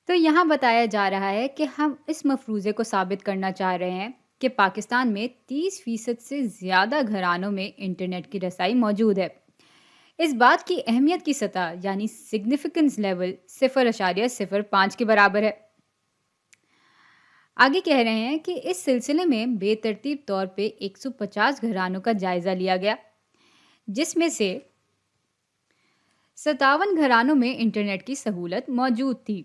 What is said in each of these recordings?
تو یہاں بتایا جا رہا ہے کہ ہم اس مفروضے کو ثابت کرنا چاہ رہے ہیں کہ پاکستان میں 30% سے زیادہ گھرانوں میں انٹرنیٹ کی رسائی موجود ہے۔ اس بات کی اہمیت کی سطح یعنی سگنیفیکنس لیول 0.05 کے برابر ہے۔ آگے کہہ رہے ہیں کہ اس سلسلے میں بے ترتیب طور پہ 150 گھرانوں کا جائزہ لیا گیا، جس میں سے 57 گھرانوں میں انٹرنیٹ کی سہولت موجود تھی۔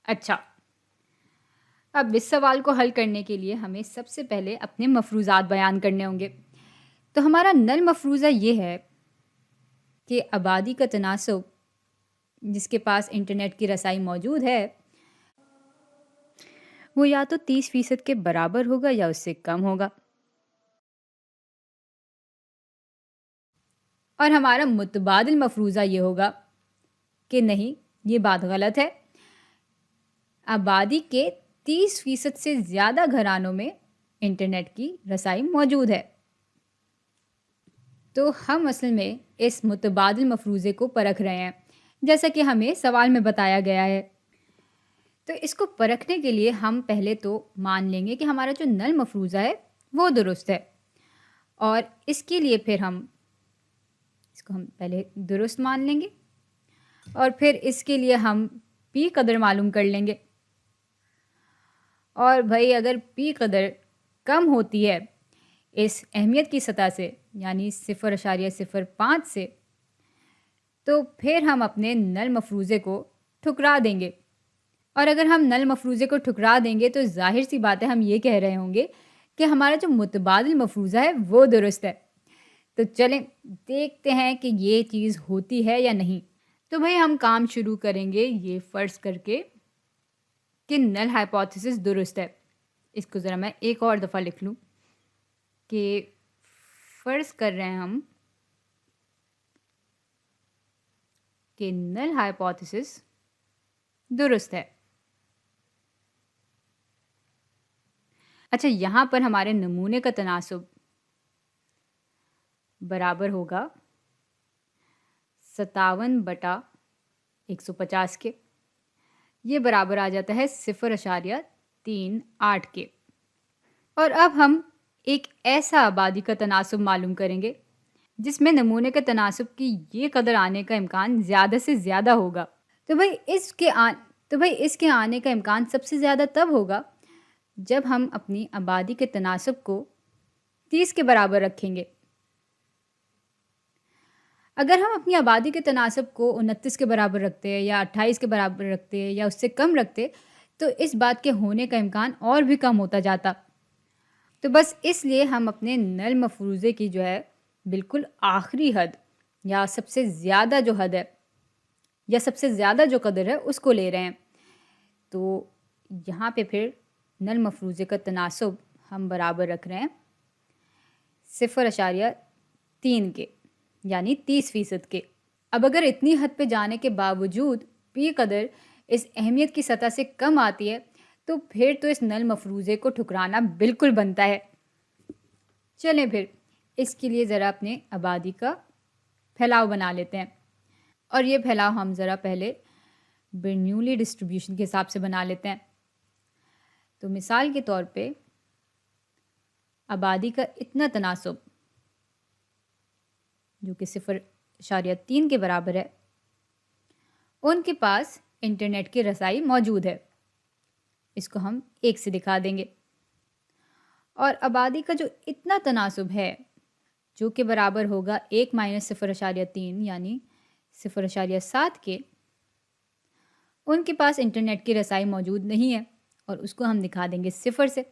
اچھا، اب اس سوال کو حل کرنے کے لیے ہمیں سب سے پہلے اپنے مفروضات بیان کرنے ہوں گے۔ تو ہمارا نل مفروضہ یہ ہے کہ آبادی کا تناسب جس کے پاس انٹرنیٹ کی رسائی موجود ہے وہ یا تو 30% کے برابر ہوگا یا اس سے کم ہوگا، اور ہمارا متبادل مفروضہ یہ ہوگا کہ نہیں، یہ بات غلط ہے، آبادی کے 30% سے زیادہ گھرانوں میں انٹرنیٹ کی رسائی موجود ہے۔ تو ہم اصل میں اس متبادل مفروضے کو پرکھ رہے ہیں، جیسا کہ ہمیں سوال میں بتایا گیا ہے۔ تو اس کو پرکھنے کے لیے ہم پہلے تو مان لیں گے کہ ہمارا جو نل مفروضہ ہے وہ درست ہے، اور اس کے لیے پھر اس کو ہم پہلے درست مان لیں گے، اور پھر اس کے لیے ہم پی قدر معلوم کر لیں گے۔ اور بھائی اگر پی قدر کم ہوتی ہے اس اہمیت کی سطح سے یعنی 0.05 سے، تو پھر ہم اپنے نل مفروضے کو ٹھکرا دیں گے، اور اگر ہم نل مفروضے کو ٹھکرا دیں گے تو ظاہر سی بات ہے ہم یہ کہہ رہے ہوں گے کہ ہمارا جو متبادل مفروضہ ہے وہ درست ہے۔ تو چلیں دیکھتے ہیں کہ یہ چیز ہوتی ہے یا نہیں۔ تو بھائی ہم کام شروع کریں گے یہ فرض کر کے کہ نل ہائپوتھیسس درست ہے۔ اس کو ذرا میں ایک اور دفعہ لکھ لوں کہ فرض کر رہے ہیں ہم کہ نل ہائپوتھیسس درست ہے۔ اچھا، یہاں پر ہمارے نمونے کا تناسب برابر ہوگا 57/150 کے، یہ برابر آ جاتا ہے 0.38 کے۔ اور اب ہم ایک ایسا آبادی کا تناسب معلوم کریں گے جس میں نمونے کے تناسب کی یہ قدر آنے کا امکان زیادہ سے زیادہ ہوگا۔ تو بھائی اس کے آنے کا امکان سب سے زیادہ تب ہوگا جب ہم اپنی آبادی کے تناسب کو 30 کے برابر رکھیں گے۔ اگر ہم اپنی آبادی کے تناسب کو 29 کے برابر رکھتے یا 28 کے برابر رکھتے یا اس سے کم رکھتے تو اس بات کے ہونے کا امکان اور بھی کم ہوتا جاتا۔ تو بس اس لیے ہم اپنے نل مفروضے کی جو ہے بالکل آخری حد یا سب سے زیادہ جو حد ہے یا سب سے زیادہ جو قدر ہے اس کو لے رہے ہیں۔ تو یہاں پہ پھر نل مفروضے کا تناسب ہم برابر رکھ رہے ہیں 0.3 کے یعنی 30% کے۔ اب اگر اتنی حد پہ جانے کے باوجود پی قدر اس اہمیت کی سطح سے کم آتی ہے تو پھر تو اس نل مفروضے کو ٹھکرانا بالکل بنتا ہے۔ چلیں پھر اس کے لیے ذرا اپنے آبادی کا پھیلاؤ بنا لیتے ہیں، اور یہ پھیلاؤ ہم ذرا پہلے برنیولی ڈسٹریبیوشن کے حساب سے بنا لیتے ہیں۔ تو مثال کے طور پہ آبادی کا اتنا تناسب جو کہ 0.3 کے برابر ہے، ان کے پاس انٹرنیٹ کی رسائی موجود ہے، اس کو ہم 1 سے دکھا دیں گے۔ اور آبادی کا جو اتنا تناسب ہے جو کہ برابر ہوگا 1 - 0.3 یعنی 0.7 کے، ان کے پاس انٹرنیٹ کی رسائی موجود نہیں ہے، اور اس کو ہم دکھا دیں گے 0 سے۔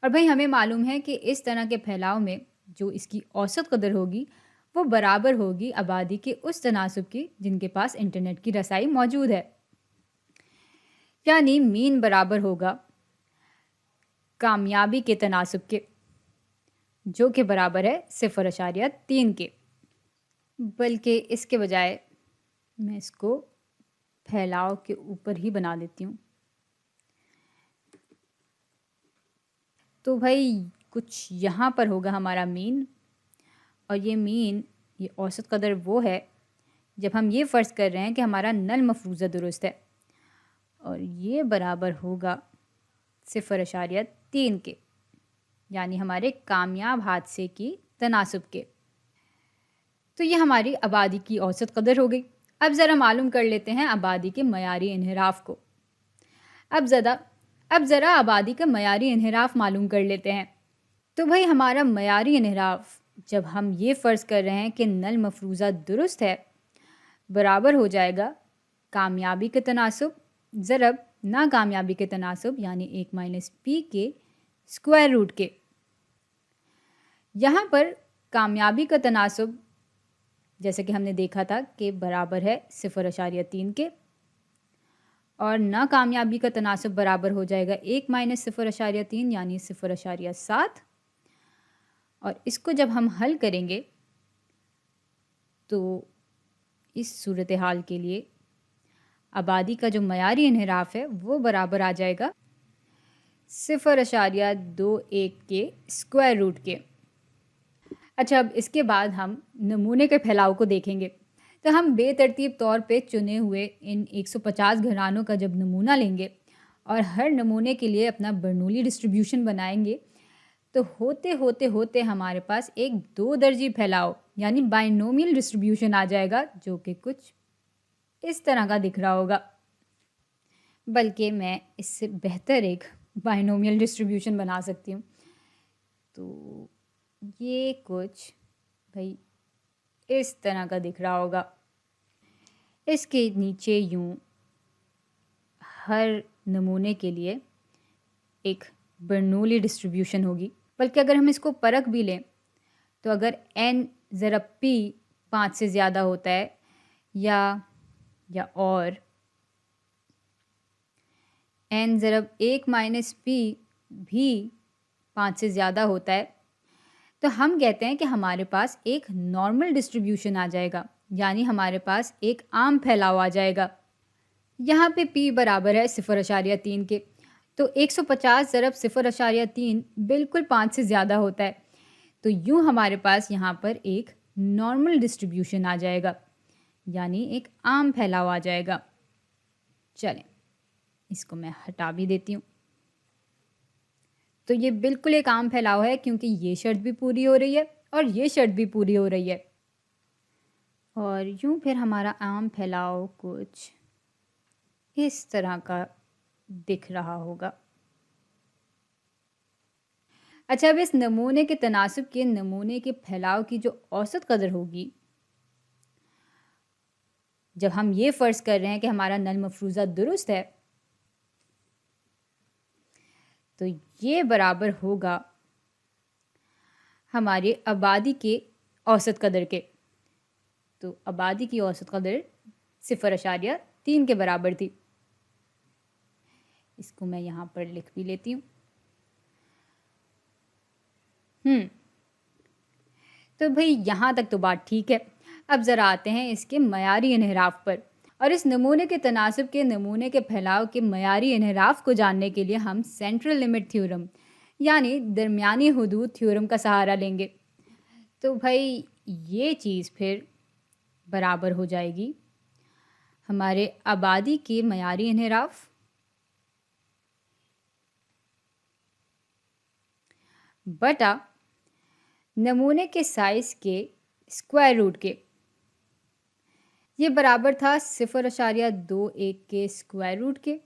اور بھائی ہمیں معلوم ہے کہ اس طرح کے پھیلاؤ میں جو اس کی اوسط قدر ہوگی وہ برابر ہوگی آبادی کے اس تناسب کی جن کے پاس انٹرنیٹ کی رسائی موجود ہے، یعنی مین برابر ہوگا کامیابی کے تناسب کے جو کہ برابر ہے 0.3 کے۔ بلکہ اس کے بجائے میں اس کو پھیلاؤ کے اوپر ہی بنا دیتی ہوں۔ تو بھائی کچھ یہاں پر ہوگا ہمارا مین، اور یہ مین، یہ اوسط قدر وہ ہے جب ہم یہ فرض کر رہے ہیں کہ ہمارا نل مفروضہ درست ہے۔ اور یہ برابر ہوگا 0.3 کے، یعنی ہمارے کامیاب حادثے کی تناسب کے۔ تو یہ ہماری آبادی کی اوسط قدر ہو گئی۔ اب ذرا معلوم کر لیتے ہیں آبادی کے معیاری انحراف کو۔ اب ذرا آبادی کا معیاری انحراف معلوم کر لیتے ہیں۔ تو بھائی ہمارا معیاری انحراف، جب ہم یہ فرض کر رہے ہیں کہ نل مفروضہ درست ہے، برابر ہو جائے گا کامیابی کے تناسب ضرب ناکامیابی کے تناسب، یعنی 1 - p کے اسکوائر روٹ کے۔ یہاں پر کامیابی کا تناسب جیسے کہ ہم نے دیکھا تھا کہ برابر ہے 0.3 کے، اور ناکامیابی کا تناسب برابر ہو جائے گا 1 - 0.3 یعنی 0.7۔ اور اس کو جب ہم حل کریں گے تو اس صورتحال کے لیے آبادی کا جو معیاری انحراف ہے وہ برابر آ جائے گا 0.21 کے اسکوائر روٹ کے۔ اچھا، اب اس کے بعد ہم نمونے کے پھیلاؤ کو دیکھیں گے۔ تو ہم بے ترتیب طور پہ چنے ہوئے ان 150 گھرانوں کا جب نمونہ لیں گے اور ہر نمونے کے لیے اپنا برنولی ڈسٹریبیوشن بنائیں گے، تو ہوتے ہمارے پاس ایک 2 درجی پھیلاؤ یعنی بائنومیل ڈسٹریبیوشن آ جائے گا، جو کہ کچھ اس طرح کا دکھ رہا ہوگا۔ بلکہ میں اس سے بہتر ایک بائنومیل ڈسٹریبیوشن بنا سکتی ہوں۔ تو یہ کچھ بھائی اس طرح کا دکھ رہا ہوگا۔ اس کے نیچے یوں ہر نمونے کے لیے ایک برنولی ڈسٹریبیوشن ہوگی۔ بلکہ اگر ہم اس کو پرکھ بھی لیں تو اگر n ضرب p 5 سے زیادہ ہوتا ہے یا اور n ضرب 1 - p بھی 5 سے زیادہ ہوتا ہے، تو ہم کہتے ہیں کہ ہمارے پاس ایک نارمل ڈسٹریبیوشن آ جائے گا، یعنی ہمارے پاس ایک عام پھیلاؤ آ جائے گا۔ یہاں پہ p برابر ہے 0.3 کے، تو 150 ضرب 0.3 بالکل 5 سے زیادہ ہوتا ہے، تو یوں ہمارے پاس یہاں پر ایک نارمل ڈسٹریبیوشن آ جائے گا، یعنی ایک عام پھیلاؤ آ جائے گا۔ چلیں اس کو میں ہٹا بھی دیتی ہوں۔ تو یہ بالکل ایک عام پھیلاؤ ہے، کیونکہ یہ شرط بھی پوری ہو رہی ہے اور یہ شرط بھی پوری ہو رہی ہے۔ اور یوں پھر ہمارا عام پھیلاؤ کچھ اس طرح کا دکھ رہا ہوگا۔ اچھا، اب اس نمونے کے تناسب کے نمونے کے پھیلاؤ کی جو اوسط قدر ہوگی، جب ہم یہ فرض کر رہے ہیں کہ ہمارا نل مفروضہ درست ہے، تو یہ برابر ہوگا ہماری آبادی کے اوسط قدر کے۔ تو آبادی کی اوسط قدر 0.3 کے برابر تھی۔ اس کو میں یہاں پر لکھ بھی لیتی ہوں۔ تو بھئی یہاں تک تو بات ٹھیک ہے۔ اب ذرا آتے ہیں اس کے معیاری انحراف پر، اور اس نمونے کے تناسب کے نمونے کے پھیلاؤ کے معیاری انحراف کو جاننے کے لیے ہم سینٹرل لمٹ تھیورم یعنی درمیانی حدود تھیورم کا سہارا لیں گے۔ تو بھائی یہ چیز پھر برابر ہو جائے گی ہمارے آبادی کے معیاری انحراف بٹا نمونے کے سائز کے اسکوائر روٹ کے۔ یہ برابر تھا 0.21 کے اسکوائر روٹ کے۔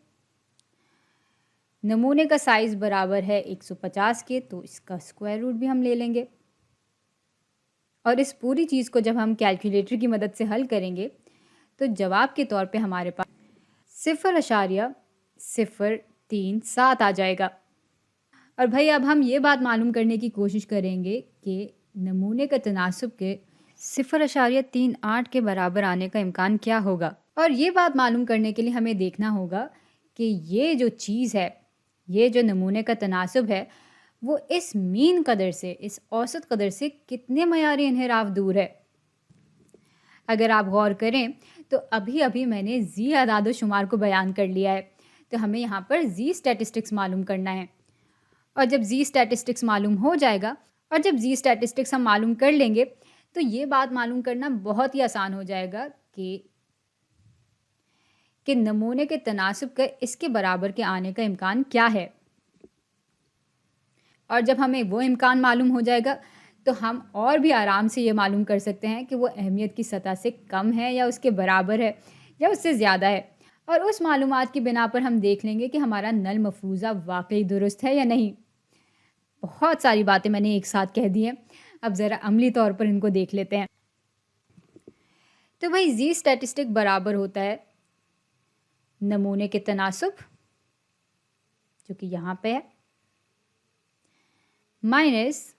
نمونے کا سائز برابر ہے 150 کے، تو اس کا اسکوائر روٹ بھی ہم لے لیں گے۔ اور اس پوری چیز کو جب ہم کیلکولیٹر کی مدد سے حل کریں گے تو جواب کے طور پہ ہمارے پاس 0.037 آ جائے گا۔ اور بھائی اب ہم یہ بات معلوم کرنے کی کوشش کریں گے کہ نمونے کا تناسب کے 0.38 کے برابر آنے کا امکان کیا ہوگا۔ اور یہ بات معلوم کرنے کے لیے ہمیں دیکھنا ہوگا کہ یہ جو چیز ہے، یہ جو نمونے کا تناسب ہے، وہ اس مین قدر سے، اس اوسط قدر سے کتنے معیاری انحراف دور ہے۔ اگر آپ غور کریں تو ابھی میں نے زی اعداد و شمار کو بیان کر لیا ہے، تو ہمیں یہاں پر زی اسٹیٹسٹکس معلوم کرنا ہے۔ اور جب زی اسٹیٹسٹکس معلوم ہو جائے گا، اور جب زی اسٹیٹسٹکس ہم معلوم کر لیں گے، تو یہ بات معلوم کرنا بہت ہی آسان ہو جائے گا کہ کہ نمونے کے تناسب کا اس کے برابر کے آنے کا امکان کیا ہے، اور جب ہمیں وہ امکان معلوم ہو جائے گا تو ہم اور بھی آرام سے یہ معلوم کر سکتے ہیں کہ وہ اہمیت کی سطح سے کم ہے یا اس کے برابر ہے یا اس سے زیادہ ہے، اور اس معلومات کی بنا پر ہم دیکھ لیں گے کہ ہمارا نل مفروضہ واقعی درست ہے یا نہیں۔ بہت ساری باتیں میں نے ایک ساتھ کہہ دی ہیں، اب ذرا عملی طور پر ان کو دیکھ لیتے ہیں۔ تو بھائی زی اسٹیٹسٹک برابر ہوتا ہے نمونے کے تناسب جو کہ یہاں پہ ہے مائنس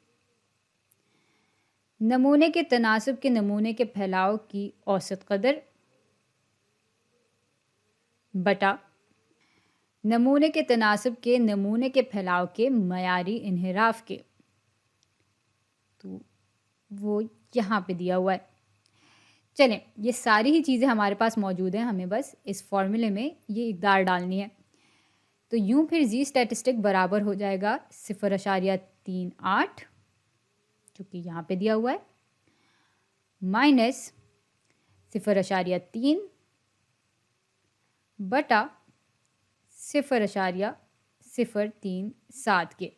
نمونے کے تناسب کے نمونے کے پھیلاؤ کی اوسط قدر بٹا نمونے کے تناسب کے نمونے کے پھیلاؤ کے معیاری انحراف کے، تو وہ یہاں پہ دیا ہوا ہے۔ چلیں یہ ساری ہی چیزیں ہمارے پاس موجود ہیں، ہمیں بس اس فارمولے میں یہ اقدار ڈالنی ہے۔ تو یوں پھر زی اسٹیٹسٹک برابر ہو جائے گا 0.38 جو کہ یہاں پہ دیا ہوا ہے مائنس 0.3 بٹا 0.037 کے۔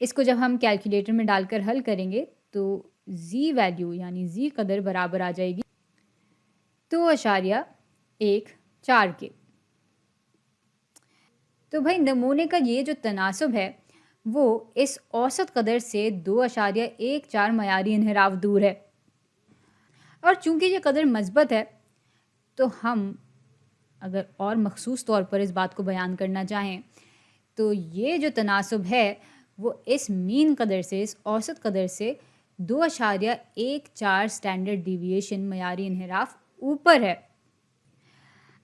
اس کو جب ہم کیلکولیٹر میں ڈال کر حل کریں گے تو زی ویلیو یعنی زی قدر برابر آ جائے گی 2.14 کے۔ تو بھائی نمونے کا یہ جو تناسب ہے وہ اس اوسط قدر سے 2.14 معیاری انحراف دور ہے، اور چونکہ یہ قدر مثبت ہے تو ہم اگر اور مخصوص طور پر اس بات کو بیان کرنا چاہیں تو یہ جو تناسب ہے وہ اس مین قدر سے، اس اوسط قدر سے 2.14 اسٹینڈرڈ ڈیویشن معیاری انحراف اوپر ہے۔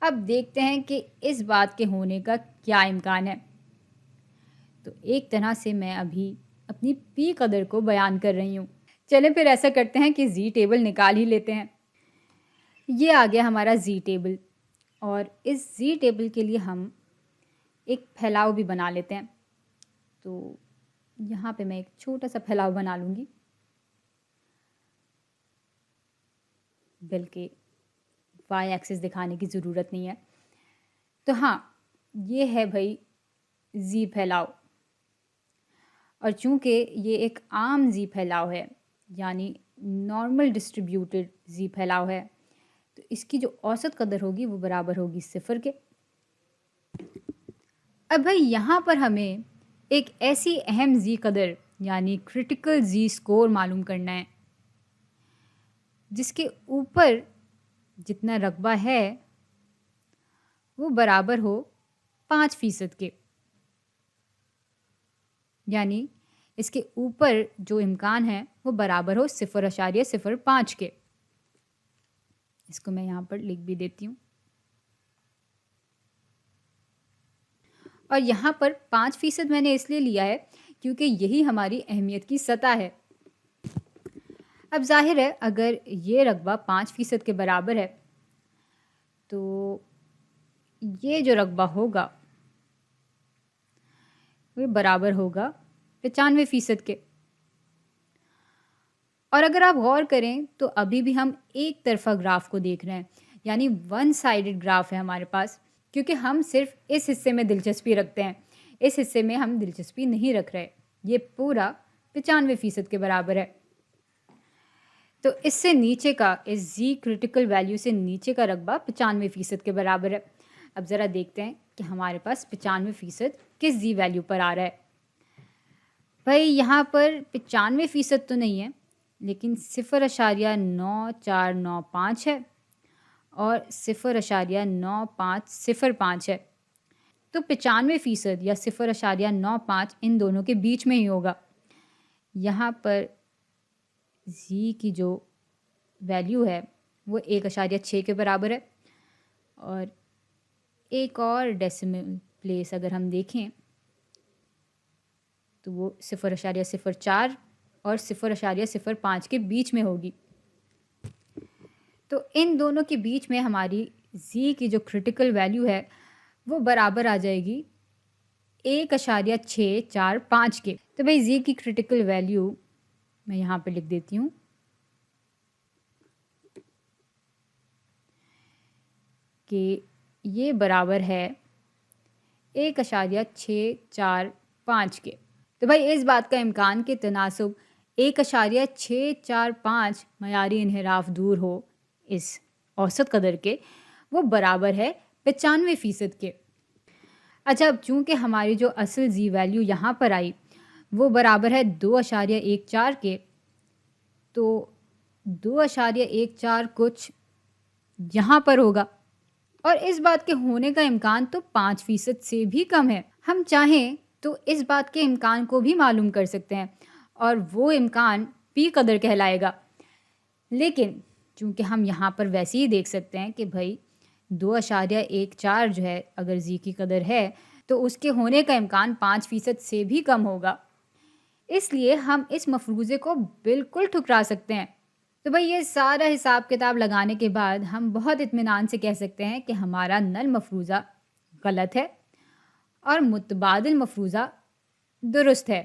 اب دیکھتے ہیں کہ اس بات کے ہونے کا کیا امکان ہے۔ تو ایک طرح سے میں ابھی اپنی پی قدر کو بیان کر رہی ہوں۔ چلیں پھر ایسا کرتے ہیں کہ زی ٹیبل نکال ہی لیتے ہیں۔ یہ آ گیا ہمارا زی ٹیبل، اور اس زی ٹیبل کے لیے ہم ایک پھیلاؤ بھی بنا لیتے ہیں۔ تو یہاں پہ میں ایک چھوٹا سا پھیلاؤ بنا لوں گی، بلکہ وائی ایکسس دکھانے کی ضرورت نہیں ہے۔ تو ہاں یہ ہے بھائی زی پھیلاؤ، اور چونکہ یہ ایک عام زی پھیلاؤ ہے یعنی نارمل ڈسٹریبیوٹیڈ زی پھیلاؤ ہے، تو اس کی جو اوسط قدر ہوگی وہ برابر ہوگی 0 کے۔ اب بھائی یہاں پر ہمیں ایک ایسی اہم زی قدر یعنی کرٹیکل زی اسکور معلوم کرنا ہے جس کے اوپر جتنا رقبہ ہے وہ برابر ہو 5% کے، یعنی اس کے اوپر جو امکان ہے وہ برابر ہو 0.05 کے۔ اس کو میں یہاں پر لکھ بھی دیتی ہوں، اور یہاں پر 5% میں نے اس لیے لیا ہے کیونکہ یہی ہماری اہمیت کی سطح ہے۔ اب ظاہر ہے اگر یہ رقبہ 5% کے برابر ہے تو یہ جو رقبہ ہوگا وہ برابر ہوگا 95% کے، اور اگر آپ غور کریں تو ابھی بھی ہم ایک طرفہ گراف کو دیکھ رہے ہیں، یعنی ون سائیڈڈ گراف ہے ہمارے پاس، کیونکہ ہم صرف اس حصے میں دلچسپی رکھتے ہیں، اس حصے میں ہم دلچسپی نہیں رکھ رہے۔ یہ پورا 95% کے برابر ہے، تو اس سے نیچے کا، اس زی کرٹیکل ویلیو سے نیچے کا رقبہ 95% کے برابر ہے۔ اب ذرا دیکھتے ہیں کہ ہمارے پاس 95% کس زی ویلیو پر آ رہا ہے۔ بھائی یہاں پر 95% تو نہیں ہے، لیکن 0.9495 ہے اور 0.9505 ہے، تو 95% یا 0.95 ان دونوں کے بیچ میں ہی ہوگا۔ یہاں پر زی کی جو ویلیو ہے وہ 1.6 کے برابر ہے، اور ایک اور ڈیسیمل پلیس اگر ہم دیکھیں تو وہ 0.04 اور 0.05 کے بیچ میں ہوگی۔ تو ان دونوں کے بیچ میں ہماری زی کی جو کرٹیکل ویلیو ہے وہ برابر آ جائے گی 1.645 کے۔ تو بھائی زی کی کرٹیکل ویلیو میں یہاں پہ لکھ دیتی ہوں کہ یہ برابر ہے 1.645 کے۔ تو بھائی اس بات کا امکان کہ تناسب 1.645 معیاری انحراف دور ہو اس اوسط قدر کے، وہ برابر ہے 95% کے۔ اچھا، اب چونکہ ہماری جو اصل زی ویلیو یہاں پر آئی وہ برابر ہے 2.14 کے، تو 2.14 کچھ یہاں پر ہوگا، اور اس بات کے ہونے کا امکان تو 5% سے بھی کم ہے۔ ہم چاہیں تو اس بات کے امکان کو بھی معلوم کر سکتے ہیں، اور وہ امکان پی قدر کہلائے گا، لیکن چونکہ ہم یہاں پر ویسے ہی دیکھ سکتے ہیں کہ بھائی 2.14 جو ہے اگر زی کی قدر ہے تو اس کے ہونے کا امکان 5% سے بھی کم ہوگا، اس لیے ہم اس مفروضے کو بالکل ٹھکرا سکتے ہیں۔ تو بھائی یہ سارا حساب کتاب لگانے کے بعد ہم بہت اطمینان سے کہہ سکتے ہیں کہ ہمارا نل مفروضہ غلط ہے اور متبادل مفروضہ درست ہے۔